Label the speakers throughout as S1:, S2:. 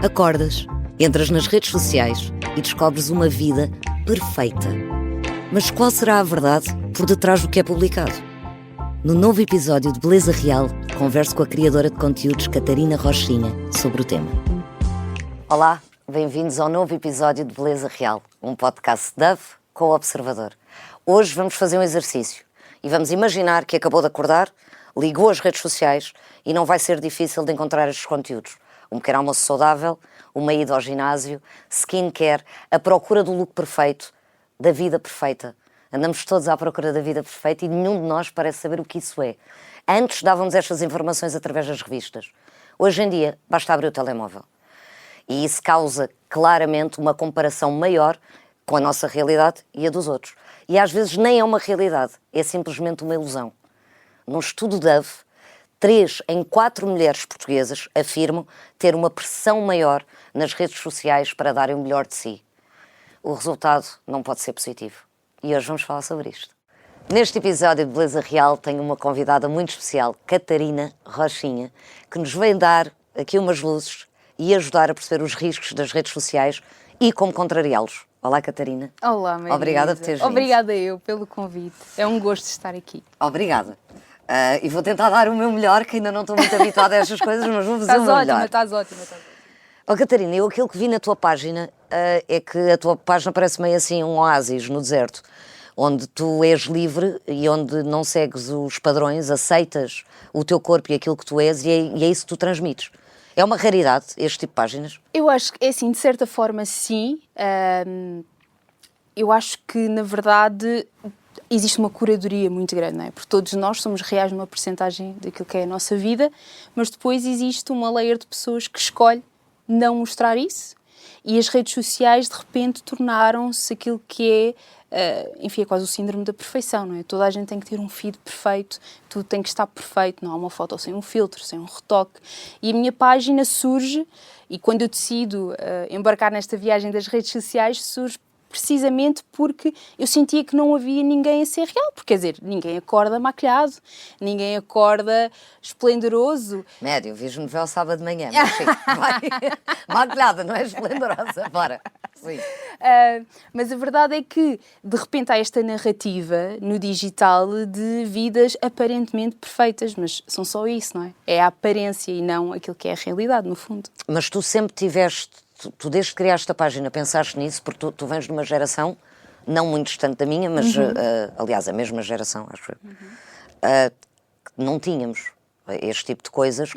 S1: Acordas, entras nas redes sociais e descobres uma vida perfeita. Mas qual será a verdade por detrás do que é publicado? No novo episódio de Beleza Real, converso com a criadora de conteúdos Catarina Rochinha sobre o tema. Olá, bem-vindos ao novo episódio de Beleza Real, um podcast Dove com o Observador. Hoje vamos fazer um exercício e vamos imaginar que acabou de acordar, ligou as redes sociais e não vai ser difícil de encontrar estes conteúdos. Um pequeno almoço saudável, uma ida ao ginásio, skincare, a procura do look perfeito, da vida perfeita. Andamos todos à procura da vida perfeita e nenhum de nós parece saber o que isso é. Antes dávamos estas informações através das revistas. Hoje em dia, basta abrir o telemóvel. E isso causa claramente uma comparação maior com a nossa realidade e a dos outros. E às vezes nem é uma realidade, é simplesmente uma ilusão. Num estudo Dove, 3 em 4 mulheres portuguesas afirmam ter uma pressão maior nas redes sociais para darem o melhor de si. O resultado não pode ser positivo. E hoje vamos falar sobre isto. Neste episódio de Beleza Real tenho uma convidada muito especial, Catarina Rochinha, que nos vem dar aqui umas luzes e ajudar a perceber os riscos das redes sociais e como contrariá-los. Olá, Catarina.
S2: Olá, Maria.
S1: Obrigada por teres vindo.
S2: Obrigada eu pelo convite. É um gosto estar aqui.
S1: Obrigada. E vou tentar dar o meu melhor, que ainda não estou muito habituada a estas coisas, mas vou fazer o meu melhor.
S2: Estás ótima.
S1: Oh, Catarina, eu aquilo que vi na tua página é que a tua página parece meio assim um oásis no deserto, onde tu és livre e onde não segues os padrões, aceitas o teu corpo e aquilo que tu és e é isso que tu transmites. É uma raridade este tipo de páginas?
S2: Eu acho que, é assim, de certa forma, sim. Eu acho que, na verdade, existe uma curadoria muito grande, não é? Porque todos nós somos reais numa percentagem daquilo que é a nossa vida, mas depois existe uma layer de pessoas que escolhe não mostrar isso e as redes sociais, de repente, tornaram-se aquilo que é, enfim, é quase o síndrome da perfeição, não é? Toda a gente tem que ter um feed perfeito, tudo tem que estar perfeito, não há uma foto sem um filtro, sem um retoque. E a minha página surge, e quando eu decido embarcar nesta viagem das redes sociais, surge precisamente porque eu sentia que não havia ninguém a ser real, porque, quer dizer, ninguém acorda maquilhado, ninguém acorda esplendoroso.
S1: Médio, vejo novela sábado de manhã, mas sim, maquilhada, não é esplendorosa, bora. Sim.
S2: Mas a verdade é que, de repente, há esta narrativa no digital de vidas aparentemente perfeitas, mas são só isso, não é? É a aparência e não aquilo que é a realidade, no fundo.
S1: Mas tu sempre tiveste, tu desde que criaste a página pensaste nisso, porque tu vens de uma geração, não muito distante da minha, mas, aliás, a mesma geração, acho eu, que não tínhamos este tipo de coisas,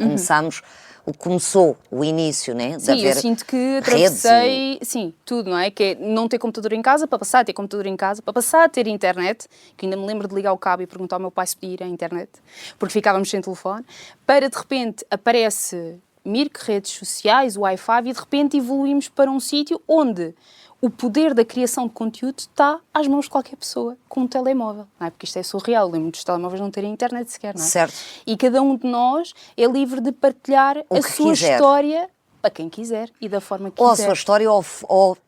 S1: começou o início, né?
S2: Sim, eu sinto que atravessei, sim, tudo, não é? Que é não ter computador em casa, para passar a ter computador em casa, para passar a ter internet, que ainda me lembro de ligar o cabo e perguntar ao meu pai se podia ir à internet, porque ficávamos sem telefone, para de repente aparece Mirk, redes sociais, Wi-Fi, e de repente evoluímos para um sítio onde o poder da criação de conteúdo está às mãos de qualquer pessoa com um telemóvel, não é? Porque isto é surreal, lembro dos telemóveis não terem internet sequer, não é?
S1: Certo.
S2: E cada um de nós é livre de partilhar a sua história a quem quiser e da forma que quiser.
S1: Ou a sua história ou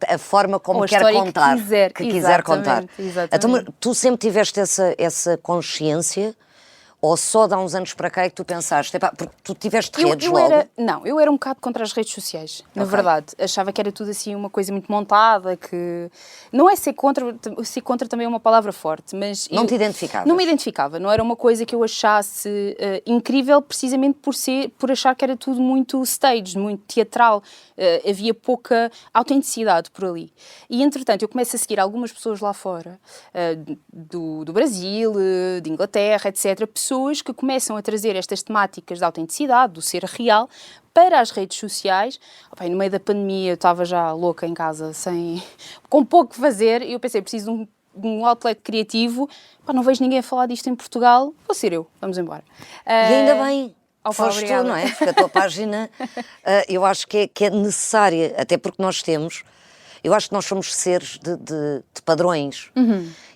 S1: a forma como quer contar.
S2: Que quiser contar.
S1: Exatamente. Então, tu sempre tiveste essa consciência? Ou só de há uns anos para cá é que tu pensaste? Porque tu tiveste redes logo?
S2: Eu era um bocado contra as redes sociais, na verdade. Achava que era tudo assim uma coisa muito montada, que... Não é ser contra também é uma palavra forte, mas...
S1: Não te identificavas?
S2: Não me identificava, não era uma coisa que eu achasse incrível precisamente por achar que era tudo muito staged, muito teatral. Havia pouca autenticidade por ali. E, entretanto, eu começo a seguir algumas pessoas lá fora, do Brasil, de Inglaterra, etc., pessoas que começam a trazer estas temáticas da autenticidade, do ser real, para as redes sociais. No meio da pandemia eu estava já louca em casa, com pouco que fazer, e eu pensei, preciso de um outlet criativo. Não vejo ninguém a falar disto em Portugal, vou ser eu, vamos embora.
S1: E ainda bem, foste tu, não é? Porque a tua página, eu acho que é necessária, até porque eu acho que nós somos seres de padrões.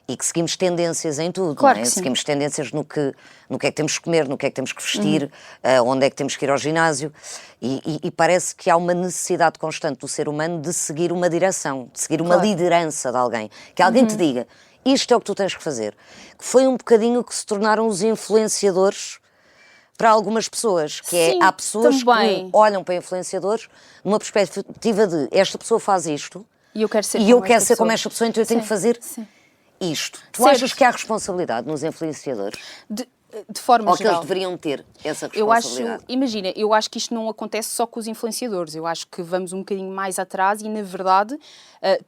S1: E que seguimos tendências em tudo,
S2: claro,
S1: não é?
S2: Que sim.
S1: Seguimos tendências no que é que temos que comer, no que é que temos que vestir, onde é que temos que ir ao ginásio. E parece que há uma necessidade constante do ser humano de seguir uma direção, de seguir uma liderança de alguém. Que alguém te diga, isto é o que tu tens que fazer. Que foi um bocadinho que se tornaram os influenciadores para algumas pessoas, que
S2: Sim,
S1: há pessoas
S2: também.
S1: que olham para influenciadores numa perspectiva de esta pessoa faz isto
S2: E eu quero ser
S1: e
S2: como
S1: eu quero
S2: esta
S1: ser como
S2: pessoa.
S1: esta pessoa, então eu tenho que fazer
S2: Sim.
S1: isto. Tu
S2: Certo.
S1: achas que há responsabilidade nos influenciadores?
S2: De forma
S1: Ou que eles
S2: geral.
S1: deveriam ter essa
S2: Eu acho,
S1: responsabilidade?
S2: imagina, eu acho que isto não acontece só com os influenciadores. Eu acho que vamos um bocadinho mais atrás e, na verdade,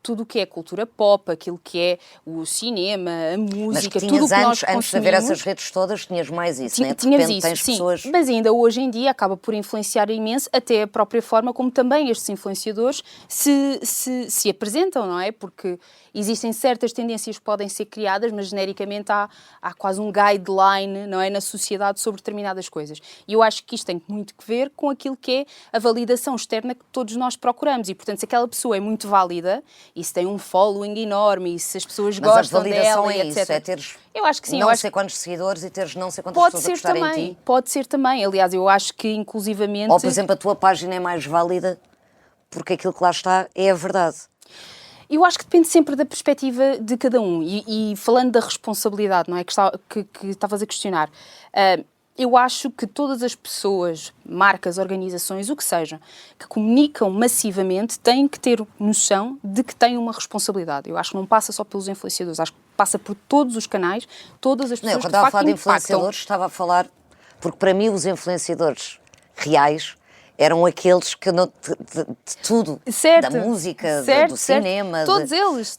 S2: tudo o que é cultura pop, aquilo que é o cinema, a
S1: Mas
S2: música,
S1: que
S2: tudo o
S1: tinhas
S2: que nós
S1: antes de haver
S2: consumimos...
S1: essas redes todas, tinhas mais isso, né? De
S2: Tinhas
S1: repente
S2: isso,
S1: tens
S2: sim,
S1: pessoas...
S2: mas ainda hoje em dia acaba por influenciar imenso até a própria forma como também estes influenciadores se apresentam, não é? Porque existem certas tendências que podem ser criadas, mas genericamente há quase um guideline, não é, na sociedade sobre determinadas coisas. E eu acho que isto tem muito que ver com aquilo que é a validação externa que todos nós procuramos. E, portanto, se aquela pessoa é muito válida e se tem um following enorme e se as pessoas
S1: Mas
S2: gostam
S1: a validação
S2: dela,
S1: é
S2: e
S1: isso,
S2: etc.
S1: é teres
S2: Eu acho que sim.
S1: não sei quantos seguidores e teres não sei quantas
S2: Pode
S1: pessoas a
S2: ser
S1: gostarem de
S2: também,
S1: ti.
S2: pode ser também. Aliás, eu acho que inclusivamente...
S1: Ou, por exemplo, a tua página é mais válida porque aquilo que lá está é a verdade.
S2: Eu acho que depende sempre da perspectiva de cada um. E falando da responsabilidade, não é? Que estavas a questionar. Eu acho que todas as pessoas, marcas, organizações, o que seja, que comunicam massivamente têm que ter noção de que têm uma responsabilidade. Eu acho que não passa só pelos influenciadores, acho que passa por todos os canais, todas as
S1: Não,
S2: pessoas
S1: quando
S2: que de
S1: estava a
S2: facto
S1: falar de
S2: impactam.
S1: influenciadores, estava a falar... Porque para mim os influenciadores reais eram aqueles que de tudo,
S2: Certo,
S1: da música,
S2: certo,
S1: do
S2: certo.
S1: Cinema...
S2: Todos eles.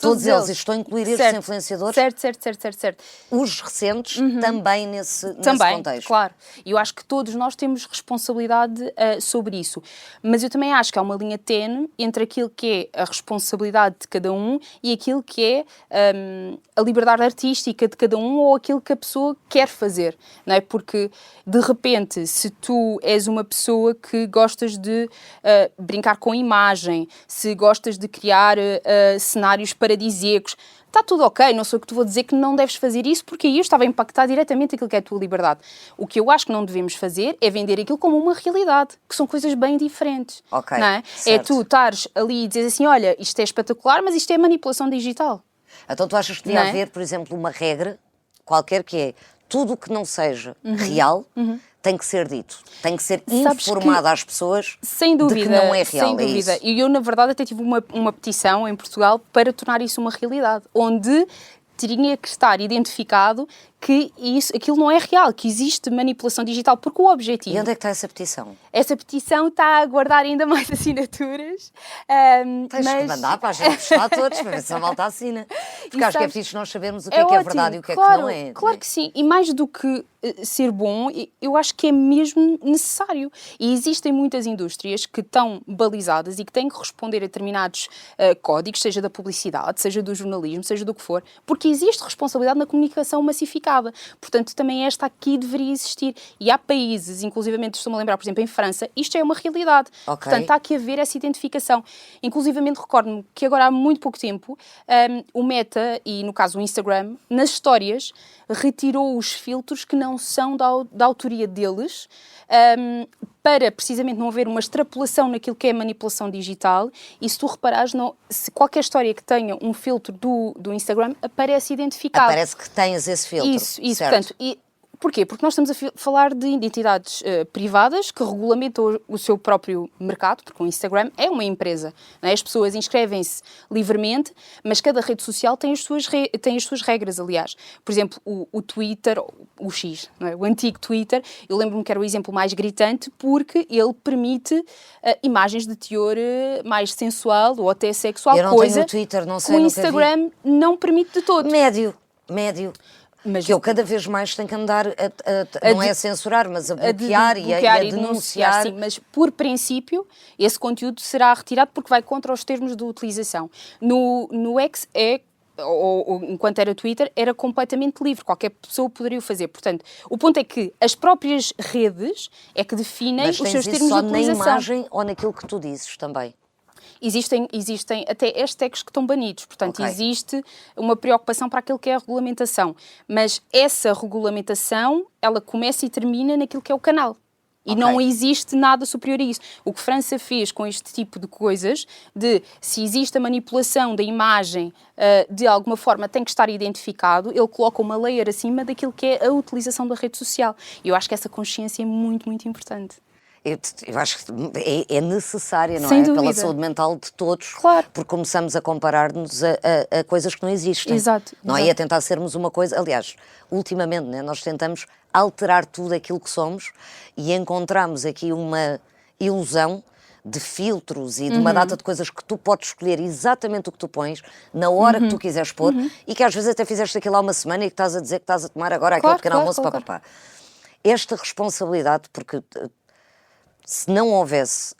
S1: E estou a incluir estes influenciadores...
S2: Certo.
S1: Os recentes também nesse
S2: Também,
S1: contexto.
S2: claro. E eu acho que todos nós temos responsabilidade sobre isso. Mas eu também acho que há uma linha tenue entre aquilo que é a responsabilidade de cada um e aquilo que é a liberdade artística de cada um ou aquilo que a pessoa quer fazer, não é? Porque, de repente, se tu és uma pessoa que gostas de brincar com imagem, se gostas de criar cenários paradisíacos, está tudo ok, não sei o que te vou dizer que não deves fazer isso, porque aí eu estava a impactar diretamente aquilo que é a tua liberdade. O que eu acho que não devemos fazer é vender aquilo como uma realidade, que são coisas bem diferentes.
S1: Ok,
S2: não é?
S1: certo.
S2: É tu estares ali e dizeres assim, olha, isto é espetacular, mas isto é manipulação digital.
S1: Então tu achas que devia
S2: Não é?
S1: haver, por exemplo, uma regra qualquer que é tudo o que não seja real tem que ser dito. Tem que ser
S2: Sabes
S1: informado
S2: que,
S1: às pessoas
S2: sem dúvida,
S1: de que não é real.
S2: sem dúvida.
S1: É isso.
S2: E eu, na verdade, até tive uma petição em Portugal para tornar isso uma realidade, onde teria que estar identificado que aquilo não é real, que existe manipulação digital, porque o objetivo...
S1: E onde é que está essa petição?
S2: Essa petição está a aguardar ainda mais assinaturas.
S1: Tens
S2: mas...
S1: que mandar para a gente postar todos, para ver se a malta assina. Porque acho que é
S2: sabes,
S1: fixe nós sabermos o que é
S2: ótimo,
S1: verdade e o que
S2: claro,
S1: é que não é.
S2: Claro que sim. E mais do que ser bom, eu acho que é mesmo necessário. E existem muitas indústrias que estão balizadas e que têm que responder a determinados códigos, seja da publicidade, seja do jornalismo, seja do que for, porque existe responsabilidade na comunicação massificada. Portanto, também esta aqui deveria existir. E há países, inclusivamente estou-me a lembrar, por exemplo, em França, isto é uma realidade.
S1: Okay.
S2: Portanto, há que haver essa identificação. Inclusivamente, recordo-me que agora há muito pouco tempo, o Meta, e no caso o Instagram, nas histórias, retirou os filtros que não são da autoria deles, para precisamente não haver uma extrapolação naquilo que é manipulação digital. E se tu reparares, se qualquer história que tenha um filtro do Instagram aparece identificado.
S1: Aparece que tens esse filtro.
S2: Isso,
S1: certo.
S2: portanto... Porquê? Porque nós estamos a falar de entidades privadas que regulamentam o seu próprio mercado, porque o Instagram é uma empresa. Não é? As pessoas inscrevem-se livremente, mas cada rede social tem as suas regras, aliás. Por exemplo, o Twitter, o X, não é? O antigo Twitter, eu lembro-me que era o exemplo mais gritante porque ele permite imagens de teor mais sensual ou até sexual,
S1: eu não
S2: coisa
S1: tenho o Twitter, não sei,
S2: que o Instagram não permite de todo.
S1: Médio.
S2: Mas
S1: que eu cada vez mais tenho que andar não é a censurar, mas a bloquear, e a denunciar.
S2: Sim, mas por princípio esse conteúdo será retirado porque vai contra os termos de utilização. No X ou enquanto era Twitter, era completamente livre, qualquer pessoa poderia o fazer. Portanto, o ponto é que as próprias redes é que definem os seus termos de utilização.
S1: Mas na imagem ou naquilo que tu dizes também?
S2: Existem até hashtags que estão banidos, portanto, existe uma preocupação para aquilo que é a regulamentação. Mas essa regulamentação, ela começa e termina naquilo que é o canal. E não existe nada superior a isso. O que França fez com este tipo de coisas, de se existe a manipulação da imagem, de alguma forma tem que estar identificado, ele coloca uma layer acima daquilo que é a utilização da rede social. E eu acho que essa consciência é muito, muito importante.
S1: Eu acho que é necessária, não
S2: Sem
S1: é?
S2: dúvida.
S1: Pela saúde mental de todos,
S2: Claro.
S1: porque começamos a comparar-nos a coisas que não existem.
S2: Exato,
S1: Não é?
S2: exato.
S1: E a tentar sermos uma coisa. Aliás, ultimamente, né, nós tentamos alterar tudo aquilo que somos e encontramos aqui uma ilusão de filtros e de uma data de coisas que tu podes escolher exatamente o que tu pões, na hora que tu quiseres pôr, e que às vezes até fizeste aquilo há uma semana e que estás a dizer que estás a tomar agora aquele pequeno almoço, papapá. Esta responsabilidade, porque se não houvesse,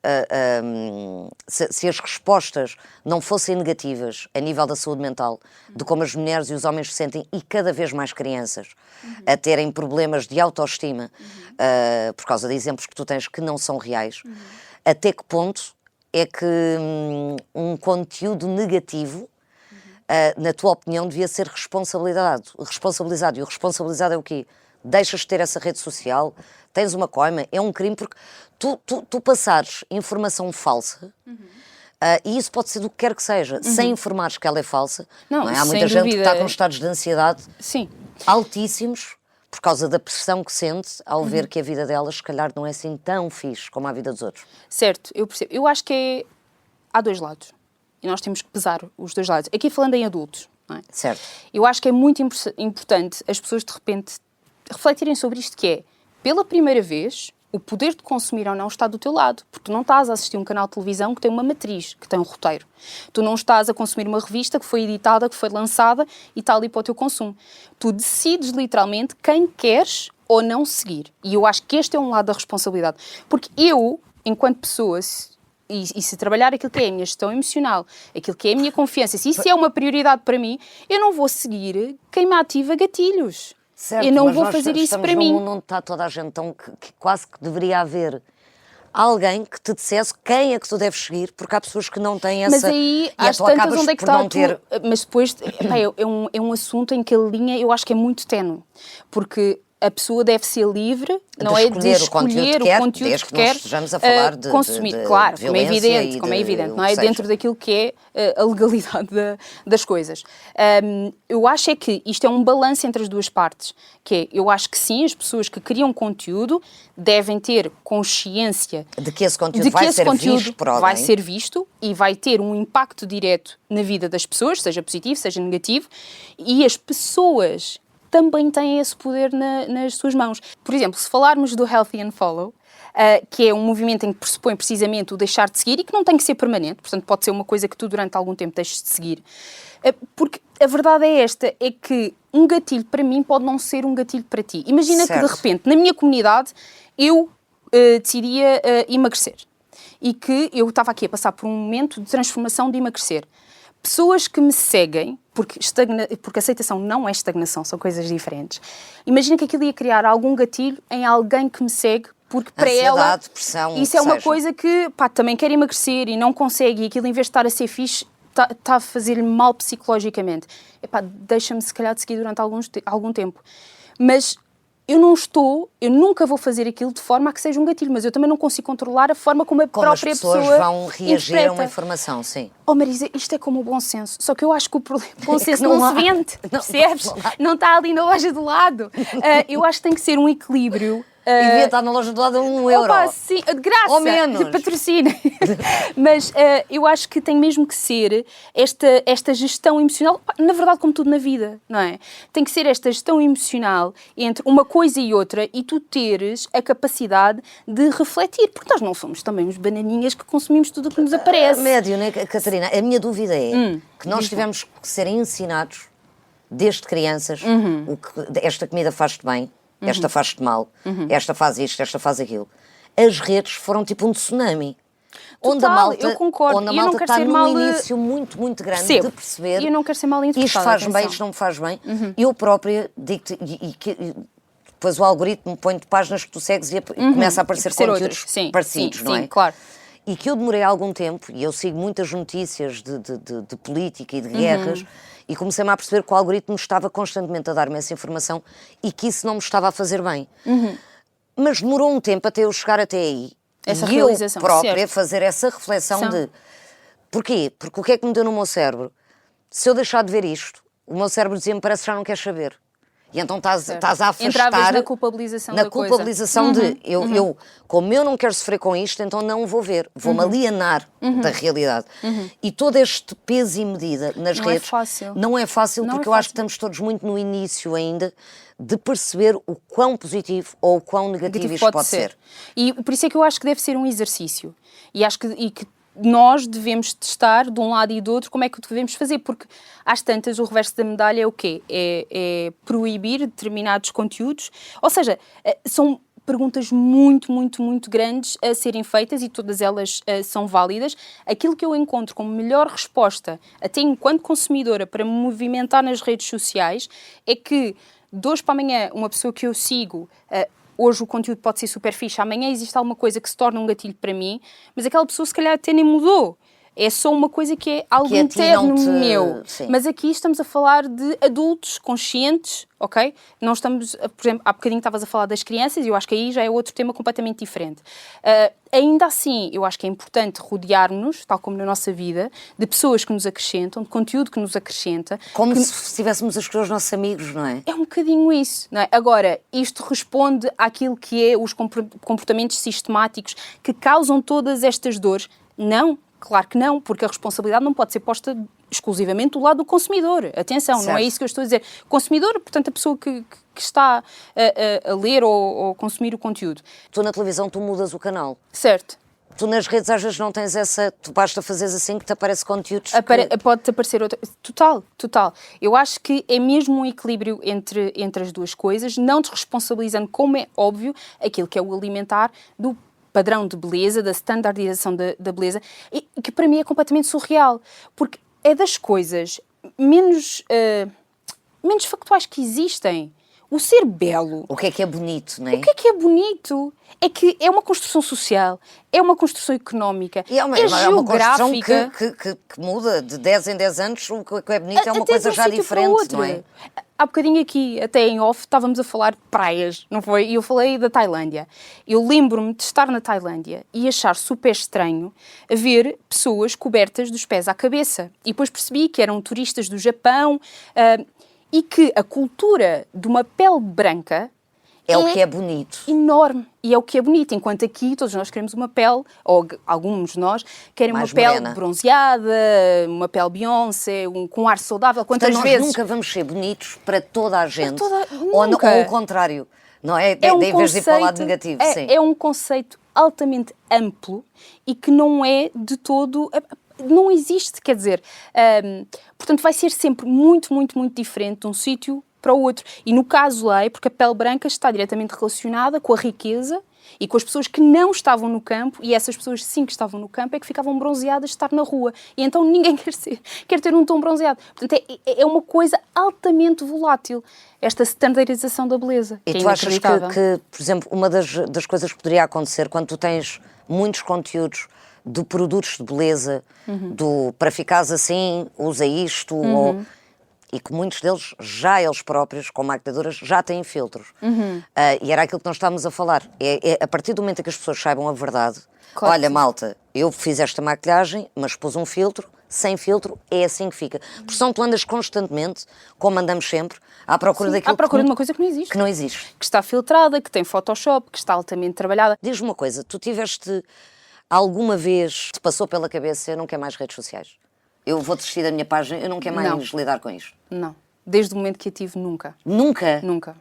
S1: se as respostas não fossem negativas a nível da saúde mental, de como as mulheres e os homens se sentem, e cada vez mais crianças a terem problemas de autoestima, por causa de exemplos que tu tens que não são reais, até que ponto é que um conteúdo negativo, na tua opinião, devia ser responsabilizado? E o responsabilizado é o quê? Deixas de ter essa rede social, tens uma coima, é um crime, porque tu passares informação falsa, e isso pode ser do que quer que seja, sem informares que ela é falsa, não é? Há muita gente que está com estados de ansiedade altíssimos, por causa da pressão que sente ao ver que a vida delas, se calhar, não é assim tão fixe como a vida dos outros.
S2: Certo, eu percebo. Eu acho que há dois lados, e nós temos que pesar os dois lados. Aqui falando em adultos, não é?
S1: Certo.
S2: Eu acho que é muito importante as pessoas, de repente, refletirem sobre isto, que é, pela primeira vez, o poder de consumir ou não está do teu lado, porque tu não estás a assistir um canal de televisão que tem uma matriz, que tem um roteiro. Tu não estás a consumir uma revista que foi editada, que foi lançada e está ali para o teu consumo. Tu decides literalmente quem queres ou não seguir. E eu acho que este é um lado da responsabilidade. Porque eu, enquanto pessoa, e se trabalhar aquilo que é a minha gestão emocional, aquilo que é a minha confiança, se isso é uma prioridade para mim, eu não vou seguir quem me ativa gatilhos.
S1: Certo,
S2: eu não
S1: mas
S2: vou
S1: nós
S2: fazer isso para mim.
S1: Estamos num mundo onde está toda a gente, tão que quase que deveria haver alguém que te dissesse quem é que tu deves seguir, porque há pessoas que não têm essa...
S2: Mas aí,
S1: às
S2: tantas, onde é que está ter... Mas depois, é um assunto em que a linha, eu acho que é muito ténue, porque a pessoa deve ser livre, não é de escolher o conteúdo que quer,
S1: estejamos a falar de
S2: consumir.
S1: de
S2: claro, como é evidente, não é?
S1: Seja.
S2: Dentro daquilo que é a legalidade das coisas. Eu acho é que isto é um balanço entre as duas partes, que é, eu acho que sim, as pessoas que criam conteúdo devem ter consciência
S1: de que esse conteúdo
S2: vai ser visto e vai ter um impacto direto na vida das pessoas, seja positivo, seja negativo, e as pessoas também têm esse poder nas suas mãos. Por exemplo, se falarmos do Healthy Unfollow, que é um movimento em que pressupõe precisamente o deixar de seguir e que não tem que ser permanente, portanto pode ser uma coisa que tu durante algum tempo deixes de seguir, porque a verdade é esta, é que um gatilho para mim pode não ser um gatilho para ti. Imagina que de repente, na minha comunidade, eu decidia emagrecer e que eu estava aqui a passar por um momento de transformação de emagrecer. Pessoas que me seguem, porque aceitação não é estagnação, são coisas diferentes. Imagina que aquilo ia criar algum gatilho em alguém que me segue, porque para ela
S1: pressão,
S2: isso é uma coisa que também quer emagrecer e não consegue, e aquilo em vez de estar a ser fixe, está a fazer-lhe mal psicologicamente. Deixa-me se calhar de seguir durante algum tempo. Mas eu nunca vou fazer aquilo de forma a que seja um gatilho, mas eu também não consigo controlar a forma como a própria pessoa
S1: as pessoas vão reagir
S2: interpreta.
S1: A uma informação, sim.
S2: Oh Marisa, isto é como o bom senso, só que eu acho que o bom senso não se vende, percebes? Não está ali na loja do lado. Eu acho que tem que ser um equilíbrio.
S1: E devia estar na loja do lado a €1.
S2: Opa, sim, de graça,
S1: ou menos.
S2: De patrocínio. Mas eu acho que tem mesmo que ser esta gestão emocional, na verdade como tudo na vida, não é? Tem que ser esta gestão emocional entre uma coisa e outra e tu teres a capacidade de refletir, porque nós não somos também uns bananinhas que consumimos tudo o que nos aparece.
S1: Médio, né, Catarina? A minha dúvida é que nós tivemos que ser ensinados desde crianças o que esta comida faz-te bem, esta faz-te mal, esta faz isto, esta faz aquilo. As redes foram tipo um tsunami.
S2: Total,
S1: onde a malta,
S2: eu concordo.
S1: Onde a malta está num início muito, muito grande de perceber.
S2: E eu não quero ser mal interpretada.
S1: Isto faz-me bem, isto não me faz bem. Eu própria digo-te, depois o algoritmo põe-te páginas que tu segues e começa a aparecer conteúdos parecidos, não é?
S2: Sim, claro.
S1: E que eu demorei algum tempo, e eu sigo muitas notícias de política e de guerras, e comecei-me a perceber que o algoritmo estava constantemente a dar-me essa informação e que isso não me estava a fazer bem. Mas demorou um tempo até eu chegar até aí.
S2: Essa
S1: e eu
S2: realização,
S1: própria
S2: certo.
S1: fazer essa reflexão de... Porquê? Porque o que é que me deu no meu cérebro? Se eu deixar de ver isto, o meu cérebro dizia-me, parece que já não quer saber. E então estás a afastar...
S2: Entravas na culpabilização da coisa.
S1: Na culpabilização de... Como eu não quero sofrer com isto, então não vou ver. Vou-me alienar da realidade. E todo este peso e medida nas
S2: Não é
S1: redes...
S2: fácil.
S1: Não é fácil,
S2: Não
S1: porque
S2: é
S1: eu acho que
S2: fácil.
S1: estamos todos muito no início ainda de perceber o quão positivo ou o quão negativo isto pode ser.
S2: E por isso é que eu acho que deve ser um exercício. E acho que nós devemos testar de um lado e do outro como é que devemos fazer, porque às tantas o reverso da medalha é o quê? É proibir determinados conteúdos, ou seja, são perguntas muito, muito, muito grandes a serem feitas e todas elas são válidas. Aquilo que eu encontro como melhor resposta, até enquanto consumidora, para me movimentar nas redes sociais, é que de hoje para amanhã uma pessoa que eu sigo... hoje o conteúdo pode ser super fixe, amanhã existe alguma coisa que se torna um gatilho para mim, mas aquela pessoa se calhar até nem mudou. É só uma coisa que é algo interno meu.
S1: Sim.
S2: Mas aqui estamos a falar de adultos conscientes, ok? Não estamos, por exemplo, há bocadinho estavas a falar das crianças e eu acho que aí já é outro tema completamente diferente. Ainda assim, eu acho que é importante rodearmos, tal como na nossa vida, de pessoas que nos acrescentam, de conteúdo que nos acrescenta.
S1: Como se estivéssemos a escolher os nossos amigos, não é?
S2: É um bocadinho isso, não é? Agora, isto responde àquilo que é os comportamentos sistemáticos que causam todas estas dores? Não, claro que não, porque a responsabilidade não pode ser posta exclusivamente do lado do consumidor. Atenção,
S1: certo.
S2: Não é isso que eu estou a dizer. Consumidor, portanto, a pessoa que está a ler ou consumir o conteúdo.
S1: Tu na televisão, tu mudas o canal.
S2: Certo.
S1: Tu nas redes às vezes não tens essa... Tu basta fazeres assim que te aparece conteúdos
S2: Pode-te aparecer outra... Total. Eu acho que é mesmo um equilíbrio entre as duas coisas, não desresponsabilizando, como é óbvio, aquilo que é o alimentar do padrão de beleza, da standardização da beleza, e que para mim é completamente surreal, porque é das coisas menos factuais que existem. O ser belo.
S1: O que é bonito, não é?
S2: O que é bonito? É que é uma construção social, é uma construção económica,
S1: e é uma
S2: geográfica.
S1: construção que muda de 10 em 10 anos. O que é bonito é uma
S2: Até
S1: coisa
S2: de um
S1: já
S2: sítio
S1: diferente,
S2: para outro.
S1: não é?
S2: Há bocadinho aqui, até em off, estávamos a falar de praias, não foi? E eu falei da Tailândia. Eu lembro-me de estar na Tailândia e achar super estranho ver pessoas cobertas dos pés à cabeça. E depois percebi que eram turistas do Japão e que a cultura de uma pele branca
S1: é o que é bonito.
S2: Enorme. E é o que é bonito. Enquanto aqui todos nós queremos uma pele, ou alguns de nós, querem
S1: mais
S2: uma pele
S1: morena,
S2: bronzeada, uma pele Beyoncé, com um ar saudável. Quantas
S1: nós
S2: vezes...
S1: nunca vamos ser bonitos para toda a gente.
S2: Ou
S1: o contrário. Não é? Em vez de ir para o lado negativo. Sim.
S2: É um conceito altamente amplo e que não é de todo... Não existe, quer dizer... portanto, vai ser sempre muito, muito, muito diferente de um sítio para o outro. E no caso lá é porque a pele branca está diretamente relacionada com a riqueza e com as pessoas que não estavam no campo, e essas pessoas sim que estavam no campo é que ficavam bronzeadas de estar na rua. E então ninguém quer ter um tom bronzeado. Portanto, é uma coisa altamente volátil, esta standardização da beleza.
S1: E tu achas que, por exemplo, uma das coisas que poderia acontecer quando tu tens muitos conteúdos de produtos de beleza, para ficares assim, usa isto, e que muitos deles, já eles próprios, com maquilhadoras, já têm filtros. E era aquilo que nós estávamos a falar. A partir do momento em que as pessoas saibam a verdade,
S2: claro,
S1: olha, malta, eu fiz esta maquilhagem, mas pus um filtro, sem filtro, é assim que fica. Porque senão tu andas constantemente, como andamos sempre, à procura daquilo
S2: de uma coisa que não existe.
S1: Que não existe.
S2: Que está filtrada, que tem Photoshop, que está altamente trabalhada.
S1: Diz-me uma coisa, tu tiveste alguma vez, te passou pela cabeça, eu não quero mais redes sociais? Eu vou desistir da minha página, eu não quero mais lidar com isto.
S2: Não. Desde o momento que a tive, nunca.
S1: Nunca?
S2: Nunca.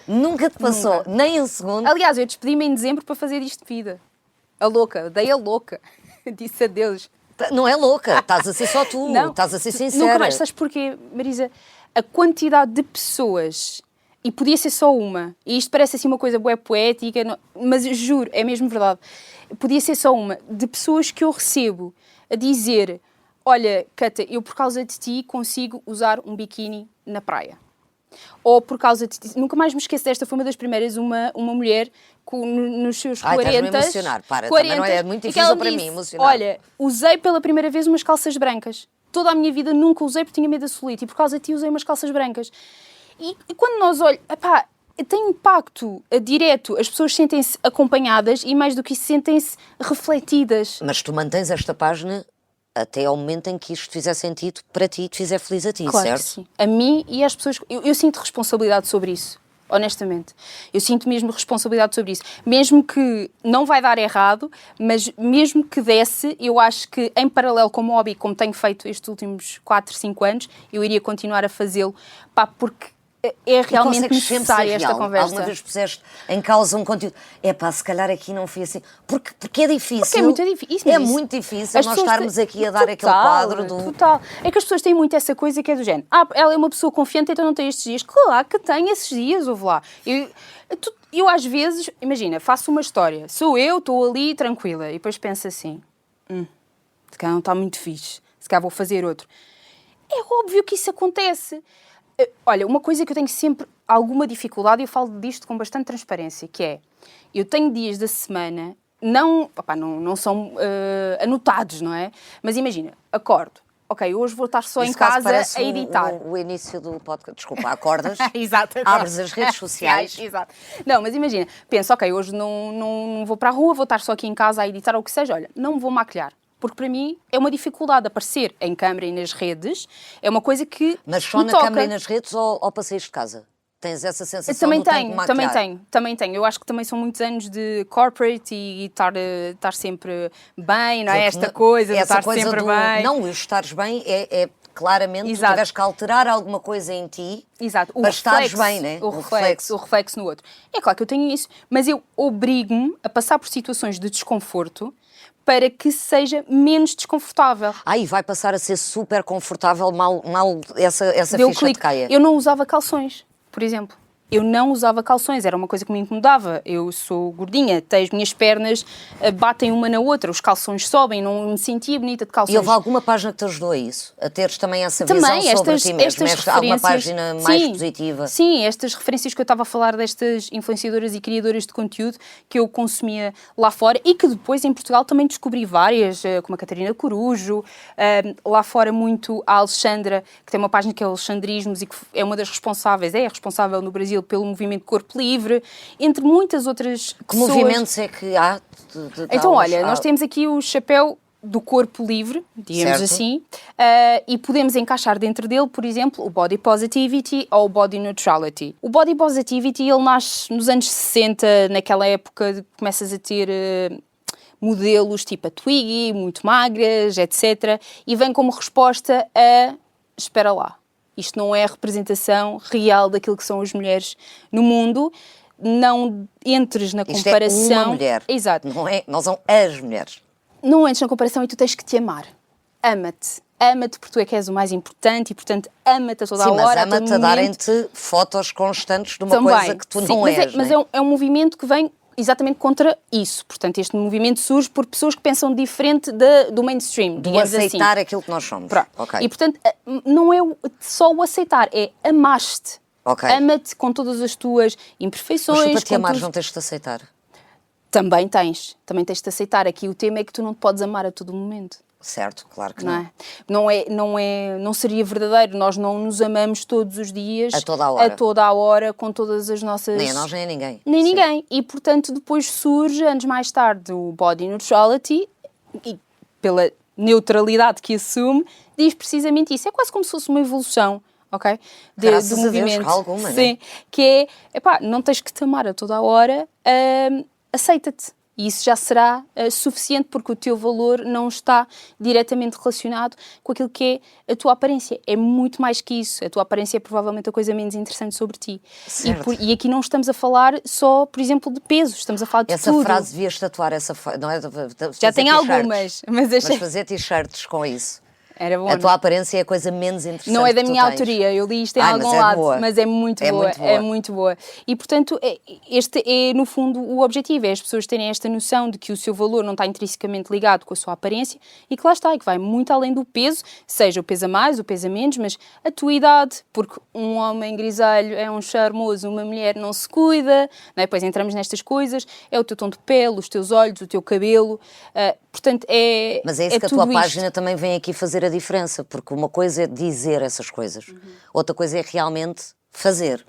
S1: Nunca te passou? Nunca. Nem um segundo?
S2: Aliás, eu despedi-me em dezembro para fazer isto de vida. A louca. Dei a louca. Disse adeus.
S1: Não é louca. Estás a ser só tu.
S2: Não.
S1: Estás a ser sincera.
S2: Nunca mais. Sabes porquê, Marisa? A quantidade de pessoas... E podia ser só uma. E isto parece assim uma coisa bué poética, mas juro, é mesmo verdade. Podia ser só uma. De pessoas que eu recebo a dizer... Olha, Cata, eu por causa de ti consigo usar um biquíni na praia. Ou por causa de ti... Nunca mais me esqueço desta, foi uma das primeiras, uma mulher nos seus 40...
S1: estás-me a emocionar, para, 40, também não é muito difícil para mim emocionar.
S2: Olha, usei pela primeira vez umas calças brancas. Toda a minha vida nunca usei porque tinha medo da solite. E por causa de ti usei umas calças brancas. E quando nós olhamos... tem impacto direto. As pessoas sentem-se acompanhadas e, mais do que isso, sentem-se refletidas.
S1: Mas tu mantens esta página até ao momento em que isto fizer sentido para ti e te fizer feliz a ti,
S2: Claro
S1: certo?
S2: que sim. A mim e às pessoas... Eu sinto responsabilidade sobre isso, honestamente. Eu sinto mesmo responsabilidade sobre isso. Mesmo que não vai dar errado, mas mesmo que desse, eu acho que em paralelo com o hobby, como tenho feito estes últimos 4, 5 anos, eu iria continuar a fazê-lo, porque é realmente necessária esta conversa.
S1: Alguma vez puseste em causa um conteúdo? Se calhar aqui não foi assim. Porque é difícil.
S2: Porque é muito difícil.
S1: É muito difícil nós estarmos aqui a dar aquele quadro do...
S2: Total. É que as pessoas têm muito essa coisa que é do género. Ela é uma pessoa confiante, então não tem estes dias. Claro que tem esses dias, ouve lá. Eu às vezes, imagina, faço uma história. Sou eu, estou ali tranquila. E depois penso assim, se calhar não está muito fixe. Se calhar vou fazer outro. É óbvio que isso acontece. Olha, uma coisa que eu tenho sempre alguma dificuldade, e eu falo disto com bastante transparência, que é, eu tenho dias da semana, não são anotados, não é? Mas imagina, acordo, ok, hoje vou estar só em casa a editar.
S1: O início do podcast, desculpa, acordas,
S2: Exato,
S1: abres as redes sociais.
S2: Exato. Não, mas imagina, penso, ok, hoje não vou para a rua, vou estar só aqui em casa a editar ou o que seja, olha, não me vou maquilhar. Porque para mim é uma dificuldade aparecer em câmara e nas redes. É uma coisa que
S1: Mas só na câmara e nas redes ou passeios de casa? Tens essa sensação
S2: também
S1: do tempo de maquilhar?
S2: também tenho. Eu acho que também são muitos anos de corporate e estar sempre bem, não é? Esta coisa de estar sempre bem.
S1: Não, o estares bem é claramente,
S2: Exato.
S1: Tu tiveres que alterar alguma coisa em ti.
S2: Exato.
S1: Para estares bem, né?
S2: O reflexo no outro. É claro que eu tenho isso, mas eu obrigo-me a passar por situações de desconforto para que seja menos desconfortável.
S1: E vai passar a ser super confortável mal essa ficha de caia.
S2: Eu não usava calções, por exemplo. Eu não usava calções, era uma coisa que me incomodava. Eu sou gordinha, as minhas pernas batem uma na outra, os calções sobem, não me sentia bonita de calções.
S1: E houve alguma página que te ajudou a isso? A teres também essa visão sobre ti mesmo? Alguma página mais positiva?
S2: Sim, estas referências que eu estava a falar, destas influenciadoras e criadoras de conteúdo que eu consumia lá fora e que depois em Portugal também descobri várias, como a Catarina Corujo, lá fora muito a Alexandra, que tem uma página que é o Alexandrismos e que é uma das responsáveis, é a responsável no Brasil pelo movimento Corpo Livre, entre muitas outras
S1: pessoas. Que movimentos é que há?
S2: Então, olha, nós temos aqui o chapéu do corpo livre, digamos assim, e podemos encaixar dentro dele, por exemplo, o Body Positivity ou o Body Neutrality. O Body Positivity, ele nasce nos anos 60, naquela época começas a ter modelos tipo a Twiggy, muito magras, etc. E vem como resposta a, espera lá, isto não é a representação real daquilo que são as mulheres no mundo. Não entres na comparação.
S1: Isto é uma mulher.
S2: Exato.
S1: Não são as mulheres.
S2: Não entres na comparação e tu tens que te amar. Ama-te. Ama-te porque tu é que és o mais importante e, portanto, ama-te a toda a hora.
S1: Sim, mas ama-te a darem-te fotos constantes de uma coisa que tu não és.
S2: Mas é um movimento que vem exatamente contra isso. Portanto, este movimento surge por pessoas que pensam diferente do mainstream, digamos assim.
S1: Do aceitar aquilo que nós somos.
S2: Okay. E, portanto, não é só o aceitar, é amar-te.
S1: Okay.
S2: Ama-te com todas as tuas imperfeições.
S1: Mas para te amares não tens de te aceitar?
S2: Também tens de te aceitar. Aqui o tema é que tu não te podes amar a todo momento.
S1: Certo, claro que
S2: não. Não seria verdadeiro. Nós não nos amamos todos os dias.
S1: A toda a hora.
S2: Com todas as nossas...
S1: Nem a nós, nem a ninguém.
S2: Nem ninguém. E, portanto, depois surge, anos mais tarde, o Body Neutrality, e pela neutralidade que assume, diz precisamente isso. É quase como se fosse uma evolução, ok?
S1: Graças a Deus, alguma,
S2: sim, né? Que é, não tens que te amar a toda a hora, aceita-te. E isso já será suficiente porque o teu valor não está diretamente relacionado com aquilo que é a tua aparência. É muito mais que isso. A tua aparência é provavelmente a coisa menos interessante sobre ti. E aqui não estamos a falar só, por exemplo, de peso. Estamos a falar de tudo.
S1: Essa frase devias tatuar, não é?
S2: Já tem algumas. Mas
S1: fazer t-shirts com isso.
S2: Era bom,
S1: a tua aparência é a coisa menos interessante.
S2: Não é da minha autoria, eu li isto em algum lado, mas é muito boa.
S1: É
S2: muito boa. E, portanto, este é, no fundo, o objetivo, é as pessoas terem esta noção de que o seu valor não está intrinsecamente ligado com a sua aparência e que lá está, e que vai muito além do peso, seja o peso a mais, o peso a menos, mas a tua idade, porque um homem grisalho é um charmoso, uma mulher não se cuida, não é? Depois entramos nestas coisas, é o teu tom de pele, os teus olhos, o teu cabelo, portanto, é
S1: Mas é isso que a tua página também vem aqui fazer a diferença, porque uma coisa é dizer essas coisas, outra coisa é realmente fazer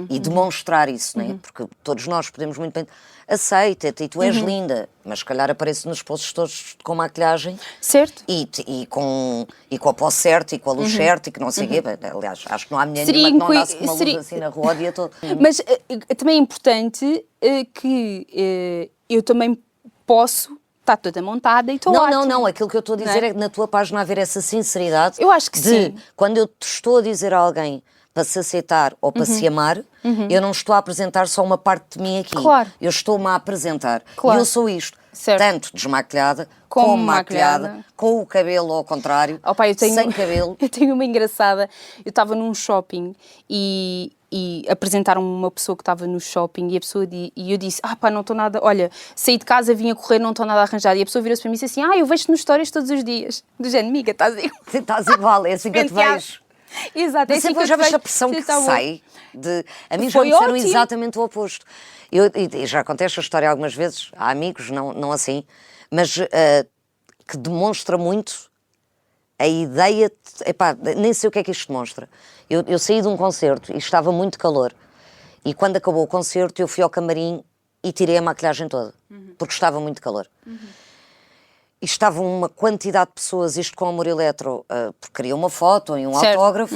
S1: e demonstrar isso, não é? Porque todos nós podemos muito bem, aceita-te e tu és linda, mas se calhar aparece nos posts todos com maquilhagem
S2: Certo.
S1: e com a pó certa e com a luz certa e que não sei o quê. Aliás, acho que não há mulher nenhuma que não andasse com uma luz assim na rua o dia todo.
S2: Mas também é importante que eu também posso estar toda montada e estou ótima.
S1: Não, aquilo que eu estou a dizer é que na tua página haver essa sinceridade.
S2: Eu acho que sim.
S1: Quando eu te estou a dizer a alguém para se aceitar ou para se amar, eu não estou a apresentar só uma parte de mim aqui.
S2: Claro.
S1: Eu estou-me a apresentar.
S2: Claro.
S1: E eu sou isto.
S2: Certo.
S1: Tanto desmaquilhada, como maquilhada, com o cabelo ao contrário, sem cabelo.
S2: Eu tenho uma engraçada. Eu estava num shopping e apresentaram-me uma pessoa que estava no shopping e eu disse, não estou nada, olha, saí de casa, vim a correr, não estou nada arranjada. E a pessoa virou-se para mim e disse assim, eu vejo-te nos stories todos os dias. Do género, amiga, estás igual.
S1: Estás igual, é assim que eu te vejo.
S2: Exato.
S1: Mas sempre já vejo a pressão que sai. A mim já me disseram exatamente o oposto. Eu já contei esta história algumas vezes, há amigos, não assim, mas que demonstra muito a ideia, nem sei o que é que isto demonstra. Eu saí de um concerto e estava muito calor. E quando acabou o concerto eu fui ao camarim e tirei a maquilhagem toda, porque estava muito calor. E estava uma quantidade de pessoas, isto com Amor Eletro, porque queria uma foto e um autógrafo,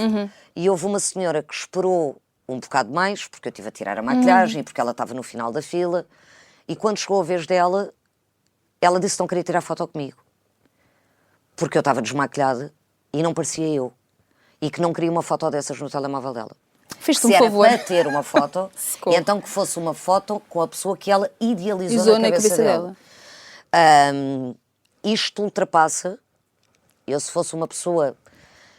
S1: e houve uma senhora que esperou um bocado mais, porque eu estive a tirar a maquilhagem, porque ela estava no final da fila, e quando chegou a vez dela, ela disse que não queria tirar foto comigo, porque eu estava desmaquilhada e não parecia eu, e que não queria uma foto dessas no telemóvel dela.
S2: Fez-te um favor.
S1: Para ter uma foto, e então que fosse uma foto com a pessoa que ela idealizou na cabeça dela. Isto ultrapassa, eu se fosse uma pessoa,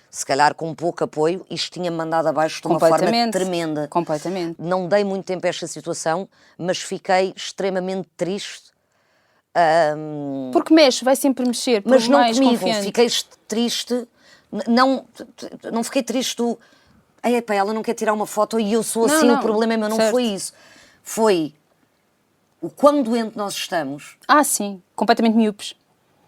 S1: se calhar com pouco apoio, isto tinha-me mandado abaixo de uma forma tremenda.
S2: Completamente.
S1: Não dei muito tempo a esta situação, mas fiquei extremamente triste.
S2: Porque mexe, vai sempre mexer, por
S1: mas não
S2: mais
S1: comigo,
S2: confiante.
S1: fiquei triste, não fiquei triste do, ela não quer tirar uma foto e eu sou assim, o problema é meu, não foi isso. Foi o quão doente nós estamos.
S2: Sim, completamente míopes.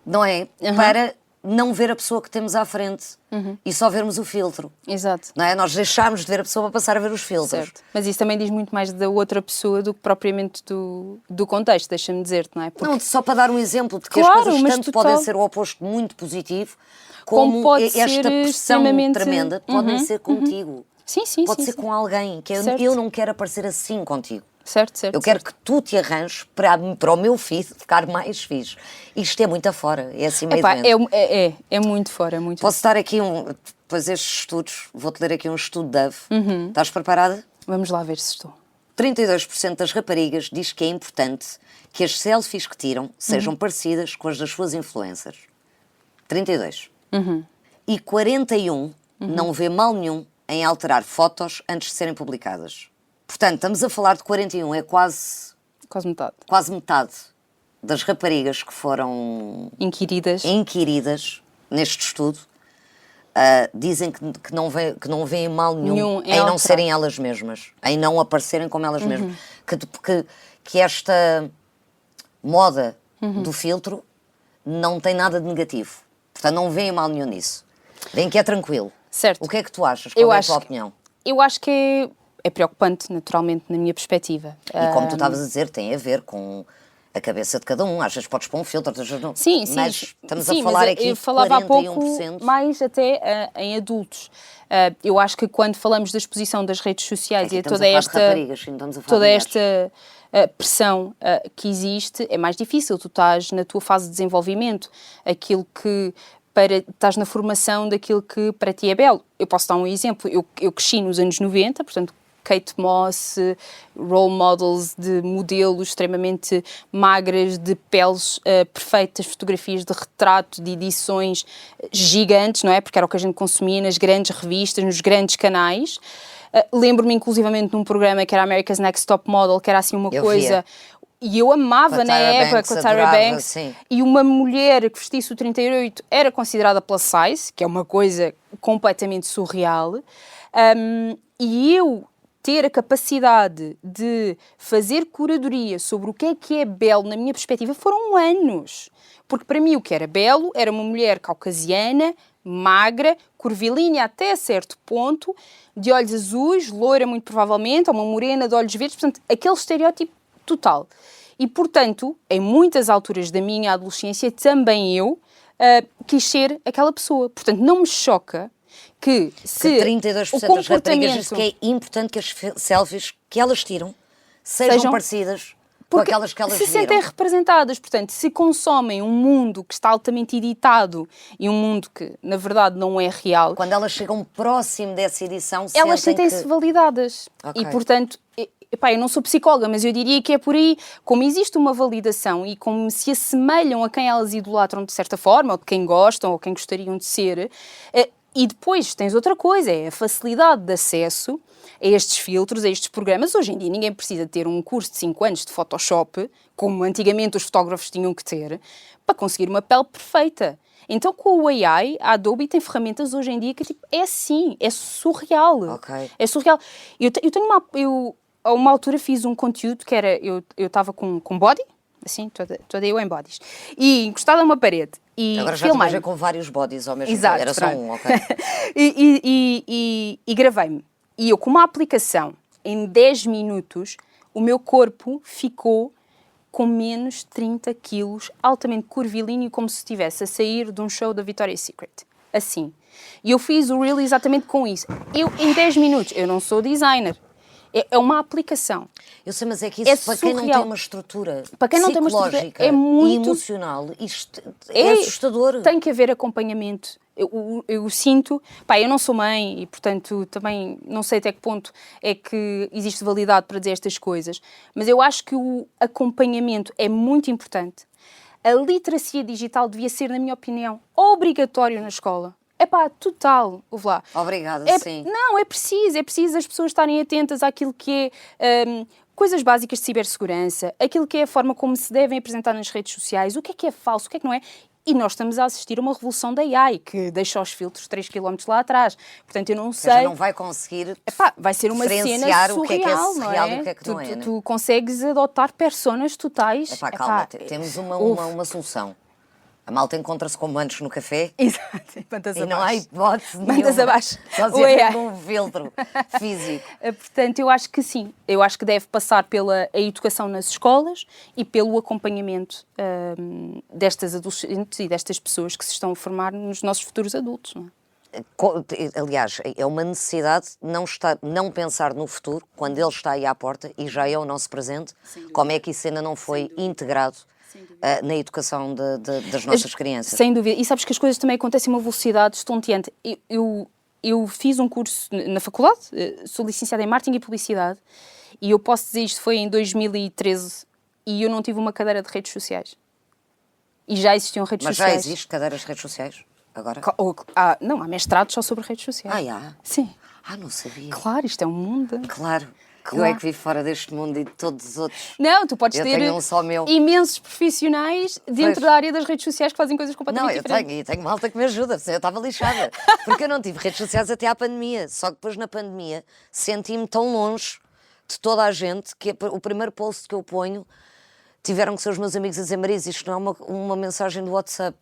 S1: Não é? Para não ver a pessoa que temos à frente e só vermos o filtro.
S2: Exato.
S1: Não é? Nós deixámos de ver a pessoa para passar a ver os filtros.
S2: Certo. Mas isso também diz muito mais da outra pessoa do que propriamente do contexto, deixa-me dizer-te, não é? Porque...
S1: Não, só para dar um exemplo de que as coisas tanto podem ser o oposto muito positivo, como
S2: pode
S1: esta
S2: ser
S1: pressão tremenda pode ser contigo.
S2: Sim.
S1: Pode ser com alguém, que eu não quero aparecer assim contigo.
S2: Certo.
S1: Eu quero que tu te arranjes para o meu feed ficar mais fixe. Isto é muito afora, é assim meio doente.
S2: É muito fora, é muito.
S1: Posso dar aqui depois estes estudos, vou-te ler aqui um estudo Dove. Estás preparada?
S2: Vamos lá ver se estou.
S1: 32% das raparigas diz que é importante que as selfies que tiram sejam parecidas com as das suas influencers. 32. E 41 não vê mal nenhum em alterar fotos antes de serem publicadas. Portanto, estamos a falar de 41, é quase
S2: metade.
S1: Quase metade das raparigas que foram inquiridas neste estudo dizem que não veem mal nenhum em não serem elas mesmas, em não aparecerem como elas mesmas. Que esta moda do filtro não tem nada de negativo. Portanto, não veem mal nenhum nisso. Veem que é tranquilo.
S2: Certo.
S1: O que é que tu achas? Qual é a tua opinião?
S2: Eu acho que é preocupante, naturalmente, na minha perspectiva.
S1: E como tu estavas a dizer, tem a ver com a cabeça de cada um. Às vezes podes pôr um filtro, às vezes não.
S2: Sim.
S1: Mas estamos a falar aqui de 41%.
S2: Eu falava há pouco mais até em adultos. Eu acho que quando falamos da exposição das redes sociais e toda esta pressão que existe, é mais difícil. Tu estás na tua fase de desenvolvimento, estás na formação daquilo que para ti é belo. Eu posso dar um exemplo. Eu cresci nos anos 90, portanto, Kate Moss, role models de modelos extremamente magras, de peles perfeitas, fotografias de retrato, de edições gigantes, não é? Porque era o que a gente consumia nas grandes revistas, nos grandes canais. Lembro-me inclusivamente num programa que era America's Next Top Model, que era assim uma coisa... E eu amava na época com a Tyra Banks. Sim. E uma mulher que vestisse o 38 era considerada plus size, que é uma coisa completamente surreal. E eu ter a capacidade de fazer curadoria sobre o que é belo, na minha perspectiva, foram anos. Porque para mim o que era belo era uma mulher caucasiana, magra, curvilínea até certo ponto, de olhos azuis, loira muito provavelmente, ou uma morena de olhos verdes, portanto, aquele estereótipo total. E, portanto, em muitas alturas da minha adolescência, também eu quis ser aquela pessoa. Portanto, não me choca que se
S1: que 32% das raparigas diz que é importante que as selfies que elas tiram sejam parecidas com aquelas que elas
S2: se
S1: viram.
S2: sentem representadas. Portanto, se consomem um mundo que está altamente editado e um mundo que, na verdade, não é real...
S1: Quando elas chegam próximo dessa edição,
S2: elas
S1: sentem-se
S2: validadas.
S1: Okay.
S2: E, portanto... Epá, eu não sou psicóloga, mas eu diria que é por aí, como existe uma validação e como se assemelham a quem elas idolatram de certa forma, ou de quem gostam, ou quem gostariam de ser, e depois tens outra coisa, é a facilidade de acesso a estes filtros, a estes programas. Hoje em dia ninguém precisa ter um curso de 5 anos de Photoshop, como antigamente os fotógrafos tinham que ter, para conseguir uma pele perfeita. Então, com o AI, a Adobe tem ferramentas hoje em dia que tipo, é assim, é surreal.
S1: Okay.
S2: É surreal. Eu tenho a uma altura fiz um conteúdo que era, eu estava com body, assim, toda eu em bodies, e encostada a uma parede. E
S1: agora já te com vários bodies ao mesmo tempo. Era só um, ok.
S2: e gravei-me. E eu, com uma aplicação, em 10 minutos, o meu corpo ficou com menos 30 quilos, altamente curvilíneo, como se estivesse a sair de um show da Victoria's Secret. Assim. E eu fiz o reel exatamente com isso. Eu, em 10 minutos, eu não sou designer. É uma aplicação.
S1: Eu sei, mas é que isso, para quem não tem uma estrutura psicológica e emocional, isto é assustador.
S2: Tem que haver acompanhamento. Eu sinto... Pá, eu não sou mãe e, portanto, também não sei até que ponto é que existe validade para dizer estas coisas, mas eu acho que o acompanhamento é muito importante. A literacia digital devia ser, na minha opinião, obrigatório na escola. É pá, total, ouve lá.
S1: Obrigada, sim.
S2: Não, é preciso as pessoas estarem atentas àquilo que é coisas básicas de cibersegurança, aquilo que é a forma como se devem apresentar nas redes sociais, o que é falso, o que é que não é. E nós estamos a assistir a uma revolução da AI, que deixa os filtros 3 km lá atrás. Portanto, eu não sei...
S1: Já não vai conseguir
S2: vai ser uma cena surreal,
S1: o que é real do que é que não é.
S2: Tu consegues adotar personas totais.
S1: Calma, temos uma solução. A malta encontra-se com manos no café.
S2: Exato,
S1: e não há hipótese nenhuma.
S2: Mandas abaixo.
S1: Só se é um filtro físico.
S2: Portanto, eu acho que sim. Eu acho que deve passar pela educação nas escolas e pelo acompanhamento destas adolescentes e destas pessoas que se estão a formar nos nossos futuros adultos. Não é?
S1: Aliás, é uma necessidade não pensar no futuro, quando ele está aí à porta e já é o nosso presente, como é que isso ainda não foi integrado na educação das nossas crianças.
S2: Sem dúvida. E sabes que as coisas também acontecem a uma velocidade estonteante. Eu fiz um curso na faculdade, sou licenciada em Marketing e Publicidade, e eu posso dizer isto foi em 2013 e eu não tive uma cadeira de redes sociais. E já existiam redes sociais.
S1: Mas já existe cadeiras de redes sociais? Agora?
S2: Não, há mestrados só sobre redes sociais.
S1: Há?
S2: Sim.
S1: Não sabia.
S2: Claro, isto é um mundo.
S1: Claro. Eu é que vivo fora deste mundo e de todos os outros.
S2: Não, tu podes ter imensos profissionais dentro da área das redes sociais que fazem coisas completamente diferentes.
S1: Eu tenho malta que me ajuda, eu estava lixada. Porque eu não tive redes sociais até à pandemia. Só que depois na pandemia senti-me tão longe de toda a gente que o primeiro post que eu ponho tiveram que ser os meus amigos a dizer: Marisa, isto não é uma mensagem do WhatsApp.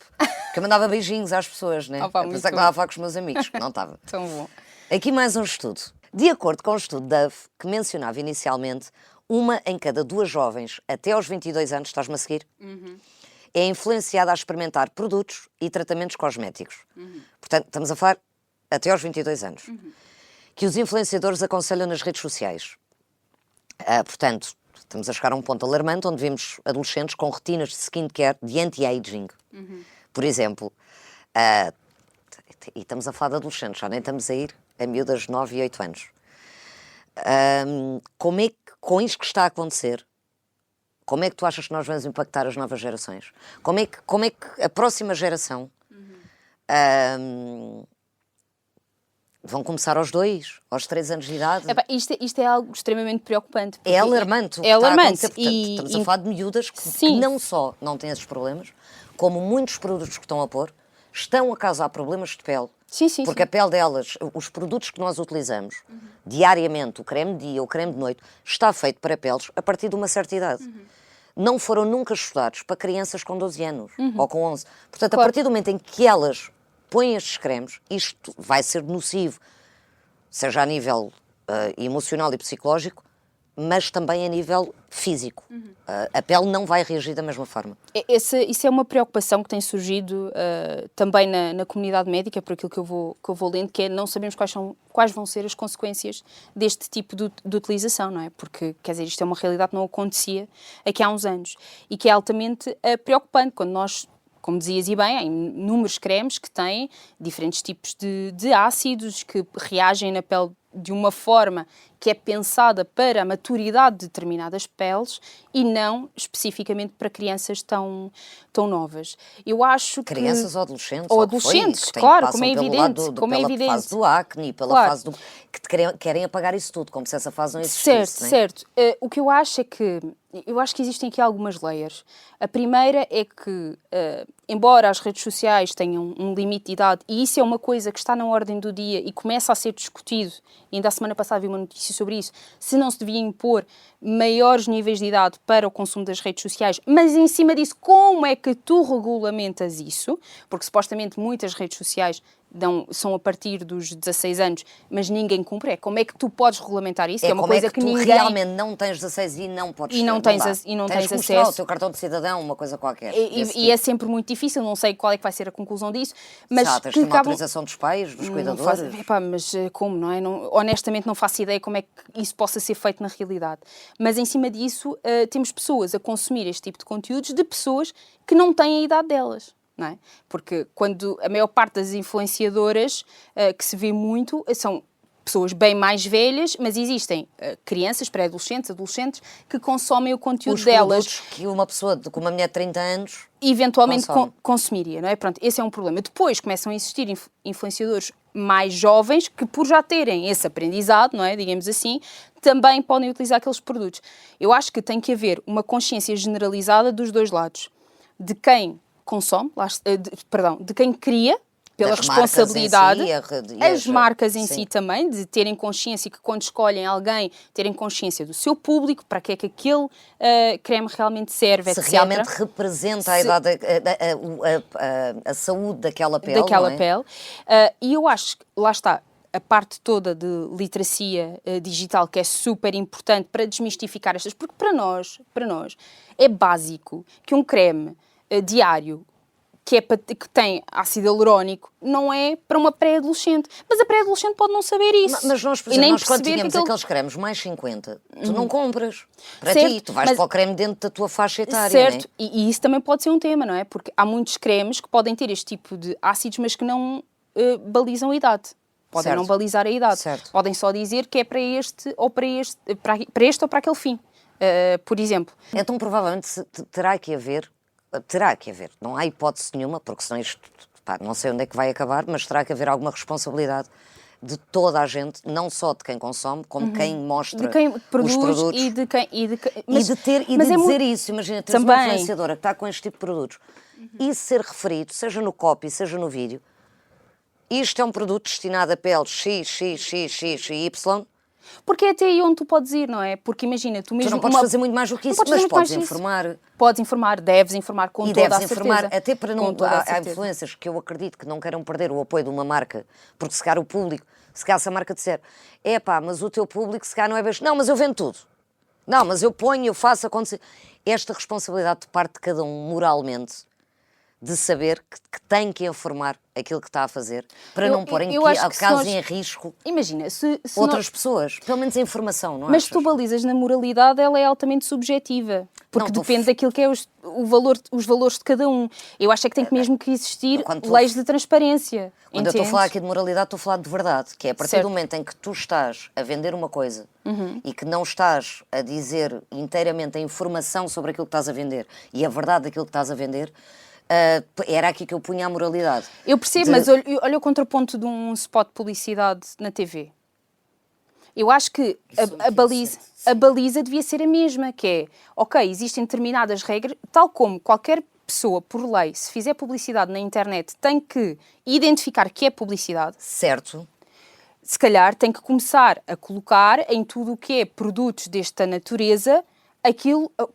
S1: Que eu mandava beijinhos às pessoas, né? Apesar que estava a falar com os meus amigos, que não estava.
S2: Tão bom.
S1: Aqui mais um estudo. De acordo com o estudo Dove, que mencionava inicialmente, 1 em cada 2 jovens até aos 22 anos, estás-me a seguir? É influenciada a experimentar produtos e tratamentos cosméticos. Portanto, estamos a falar até aos 22 anos. Que os influenciadores aconselham nas redes sociais. Portanto, estamos a chegar a um ponto alarmante onde vemos adolescentes com rotinas de skincare de anti-aging. Por exemplo, e estamos a falar de adolescentes, já nem estamos a ir a miúdas de 9 e 8 anos. Como é que, com isto que está a acontecer, como é que tu achas que nós vamos impactar as novas gerações? Como é que a próxima geração vão começar aos 2, aos 3 anos de idade?
S2: Isto é algo extremamente preocupante.
S1: É alarmante.
S2: É alarmante.
S1: Estamos a falar de miúdas que não só não têm esses problemas, como muitos produtos que estão a pôr estão a causar problemas de pele. Porque a pele delas, os produtos que nós utilizamos diariamente, o creme de dia, o creme de noite, está feito para peles a partir de uma certa idade. Não foram nunca estudados para crianças com 12 anos ou com 11. Portanto, a partir do momento em que elas põe estes cremes, isto vai ser nocivo, seja a nível emocional e psicológico, mas também a nível físico. A pele não vai reagir da mesma forma.
S2: Isso é uma preocupação que tem surgido também na comunidade médica, por aquilo que eu vou lendo, que é não sabemos quais vão ser as consequências deste tipo de utilização, não é? Porque, quer dizer, isto é uma realidade que não acontecia aqui há uns anos e que é altamente preocupante quando nós, como dizias e bem, há inúmeros cremes que têm diferentes tipos de ácidos que reagem na pele de uma forma que é pensada para a maturidade de determinadas peles e não especificamente para crianças tão novas. Eu acho que...
S1: Crianças ou adolescentes.
S2: Ou adolescentes, claro, como é evidente.
S1: Pela fase do acne, pela fase do... que querem apagar isso tudo, como se essa fase não existisse.
S2: Certo. O que eu acho é que... Eu acho que existem aqui algumas layers. A primeira é que, embora as redes sociais tenham um limite de idade, e isso é uma coisa que está na ordem do dia e começa a ser discutido, e ainda a semana passada vi uma notícia sobre isso, se não se devia impor maiores níveis de idade para o consumo das redes sociais, mas em cima disso, como é que tu regulamentas isso? Porque supostamente muitas redes sociais são a partir dos 16 anos, mas ninguém cumpre. É como é que tu podes regulamentar isso?
S1: É
S2: uma coisa que ninguém...
S1: realmente não tens 16 e não podes
S2: não tens acesso.
S1: Mostrar o teu cartão de cidadão, uma coisa qualquer.
S2: E é sempre muito difícil, não sei qual é que vai ser a conclusão disso. Mas
S1: tens uma autorização dos pais, dos cuidadores.
S2: Mas como, não é? Honestamente não faço ideia como é que isso possa ser feito na realidade. Mas em cima disso, temos pessoas a consumir este tipo de conteúdos de pessoas que não têm a idade delas. Não é? Porque quando a maior parte das influenciadoras que se vê muito são pessoas bem mais velhas, mas existem crianças, pré-adolescentes, adolescentes que consomem o conteúdo delas.
S1: Os produtos que uma pessoa com uma mulher de 30 anos
S2: eventualmente consumiria, não é? Pronto, esse é um problema. Depois começam a existir influenciadores mais jovens que, por já terem esse aprendizado, não é, digamos assim, também podem utilizar aqueles produtos. Eu acho que tem que haver uma consciência generalizada dos dois lados, de quem consome, de quem cria, pela responsabilidade, as marcas em si também, de terem consciência que quando escolhem alguém, terem consciência do seu público, para que é que aquele creme realmente serve,
S1: se
S2: etc.
S1: realmente representa a idade, a saúde daquela pele.
S2: E eu acho que, lá está, a parte toda de literacia digital, que é super importante para desmistificar estas, porque para nós é básico que um creme diário que tem ácido hialurónico não é para uma pré-adolescente. Mas a pré-adolescente pode não saber isso.
S1: Mas nós, por exemplo, nós quando tínhamos aqueles cremes mais 50, tu não compras. Para ti, tu vais para o creme dentro da tua faixa etária.
S2: Certo,
S1: né?
S2: E isso também pode ser um tema, não é? Porque há muitos cremes que podem ter este tipo de ácidos, mas que não balizam a idade. Podem não balizar a idade.
S1: Certo.
S2: Podem só dizer que é para este ou para aquele fim, por exemplo.
S1: Então, provavelmente, terá que haver, não há hipótese nenhuma, porque senão isto, não sei onde é que vai acabar, mas terá que haver alguma responsabilidade de toda a gente, não só de quem consome, como quem mostra
S2: de quem produz
S1: os produtos.
S2: E de
S1: dizer isso. Imagina, tens uma influenciadora que está com este tipo de produtos e ser referido, seja no copy, seja no vídeo, isto é um produto destinado a pele X, Y.
S2: Porque é até aí onde tu podes ir, não é? Porque imagina, tu mesmo...
S1: Tu não podes fazer muito mais do que isso, mas podes informar.
S2: Podes informar, deves informar com toda a certeza.
S1: Informar, até para não... Há influências que eu acredito que não queiram perder o apoio de uma marca, porque se calhar o público, se calhar se a marca disser, mas o teu público se calhar não é bem... Não, mas eu vendo tudo. Não, mas eu ponho, eu faço acontecer. Esta responsabilidade de parte de cada um, moralmente, de saber que tem que informar aquilo que está a fazer, para não pôr em risco outras pessoas. Pelo menos a informação, não é?
S2: Mas tu balizas na moralidade, ela é altamente subjetiva. Porque depende daquilo que é os valores de cada um. Eu acho que tem mesmo que existir leis de transparência.
S1: Quando eu estou a falar aqui de moralidade, estou a falar de verdade. Que é a partir do momento em que tu estás a vender uma coisa e que não estás a dizer inteiramente a informação sobre aquilo que estás a vender e a verdade daquilo que estás a vender, era aqui que eu punha a moralidade.
S2: Eu percebo, mas olha o contraponto de um spot de publicidade na TV. Eu acho que a baliza devia ser a mesma, que é, ok, existem determinadas regras, tal como qualquer pessoa, por lei, se fizer publicidade na internet, tem que identificar que é publicidade.
S1: Certo.
S2: Se calhar tem que começar a colocar em tudo o que é produtos desta natureza,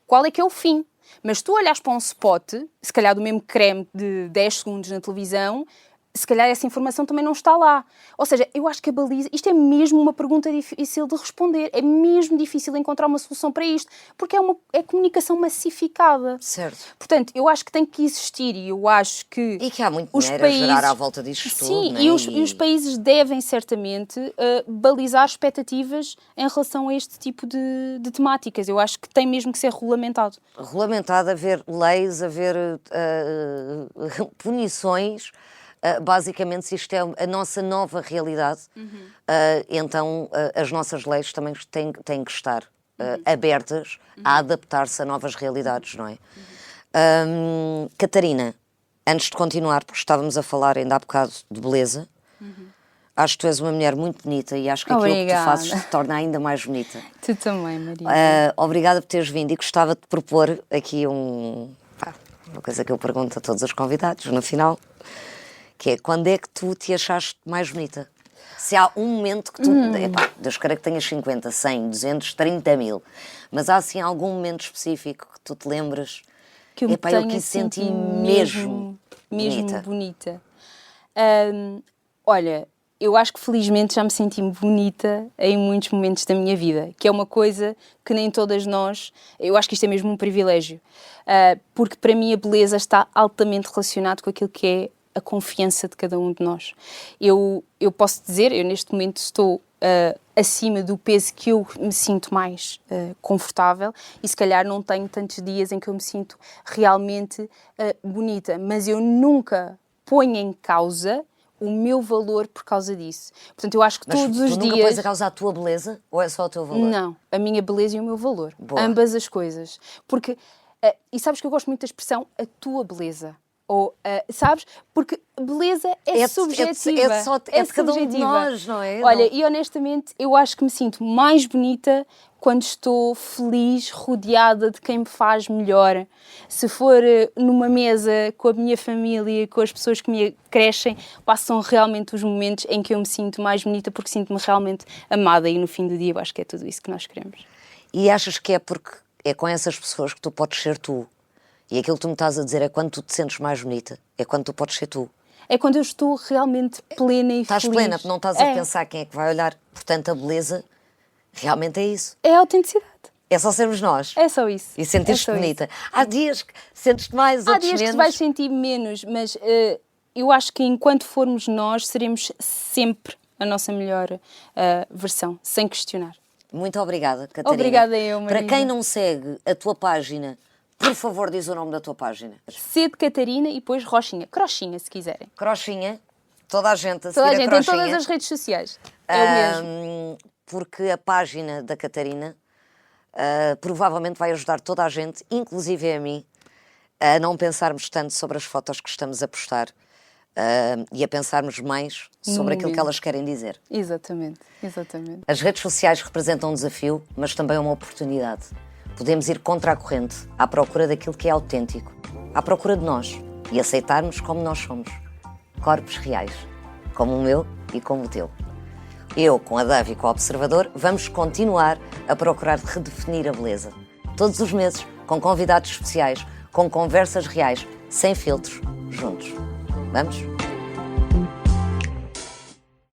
S2: qual é que é o fim. Mas tu olhas para um spot, se calhar do mesmo creme de 10 segundos na televisão, se calhar essa informação também não está lá. Ou seja, eu acho que a baliza... Isto é mesmo uma pergunta difícil de responder. É mesmo difícil encontrar uma solução para isto. Porque é comunicação massificada.
S1: Certo.
S2: Portanto, eu acho que tem que existir e eu acho que...
S1: E que há muito dinheiro a gerar à volta disto tudo.
S2: Sim,
S1: né?
S2: e os países devem certamente balizar expectativas em relação a este tipo de temáticas. Eu acho que tem mesmo que ser regulamentado.
S1: Regulamentado, haver leis, haver punições. Basicamente, se isto é a nossa nova realidade, então as nossas leis também têm que estar abertas a adaptar-se a novas realidades, não é? Catarina, antes de continuar, porque estávamos a falar ainda há bocado de beleza, acho que tu és uma mulher muito bonita e acho que aquilo que tu fazes te torna ainda mais bonita.
S2: Tu também, Maria.
S1: Obrigada por teres vindo e gostava de propor aqui uma coisa que eu pergunto a todos os convidados no final, que é, quando é que tu te achaste mais bonita? Se há um momento que tu... Deus queira que tenhas 50, 100, 200, 30 mil, mas há assim algum momento específico que tu te lembras?
S2: Que eu
S1: quis sentir mesmo
S2: bonita. Olha, eu acho que felizmente já me senti bonita em muitos momentos da minha vida, que é uma coisa que nem todas nós... Eu acho que isto é mesmo um privilégio, porque para mim a beleza está altamente relacionada com aquilo que é a confiança de cada um de nós. Eu posso dizer, eu neste momento estou acima do peso que eu me sinto mais confortável e se calhar não tenho tantos dias em que eu me sinto realmente bonita, mas eu nunca ponho em causa o meu valor por causa disso. Portanto, eu acho que todos os dias...
S1: Mas tu nunca pões a causa a tua beleza ou é só o teu valor?
S2: Não, a minha beleza e o meu valor.
S1: Boa.
S2: Ambas as coisas. Porque, e sabes que eu gosto muito da expressão a tua beleza. Ou, sabes? Porque beleza é subjetiva.
S1: É de cada um de nós, não é?
S2: Olha, e honestamente, eu acho que me sinto mais bonita quando estou feliz, rodeada de quem me faz melhor. Se for numa mesa com a minha família, com as pessoas que me crescem, passam realmente os momentos em que eu me sinto mais bonita porque sinto-me realmente amada e no fim do dia eu acho que é tudo isso que nós queremos.
S1: E achas que é porque é com essas pessoas que tu podes ser tu? E aquilo que tu me estás a dizer é quando tu te sentes mais bonita, é quando tu podes ser tu.
S2: É quando eu estou realmente plena e
S1: estás
S2: feliz.
S1: Plena, porque não estás a pensar quem é que vai olhar. Portanto, a beleza realmente é isso.
S2: É a autenticidade.
S1: É só sermos nós.
S2: É só isso.
S1: E sentir-te bonita. Isso. Há dias que sentes-te mais, outros menos.
S2: Há dias que te vais sentir menos, mas eu acho que enquanto formos nós, seremos sempre a nossa melhor versão, sem questionar.
S1: Muito obrigada, Catarina.
S2: Obrigada eu, Maria.
S1: Para quem não segue a tua página, por favor, diz o nome da tua página.
S2: C de Catarina e depois Rochinha. Crochinha, se quiserem.
S1: Crochinha. Toda a gente a seguir
S2: toda a gente,
S1: a Crochinha.
S2: em todas as redes sociais. É o mesmo.
S1: Porque a página da Catarina provavelmente vai ajudar toda a gente, inclusive a mim, a não pensarmos tanto sobre as fotos que estamos a postar e a pensarmos mais sobre aquilo que elas querem dizer.
S2: Exatamente, exatamente.
S1: As redes sociais representam um desafio, mas também uma oportunidade. Podemos ir contra a corrente, à procura daquilo que é autêntico, à procura de nós e aceitarmos como nós somos. Corpos reais, como o meu e como o teu. Eu, com a Dave e com o Observador, vamos continuar a procurar redefinir a beleza. Todos os meses, com convidados especiais, com conversas reais, sem filtros, juntos. Vamos?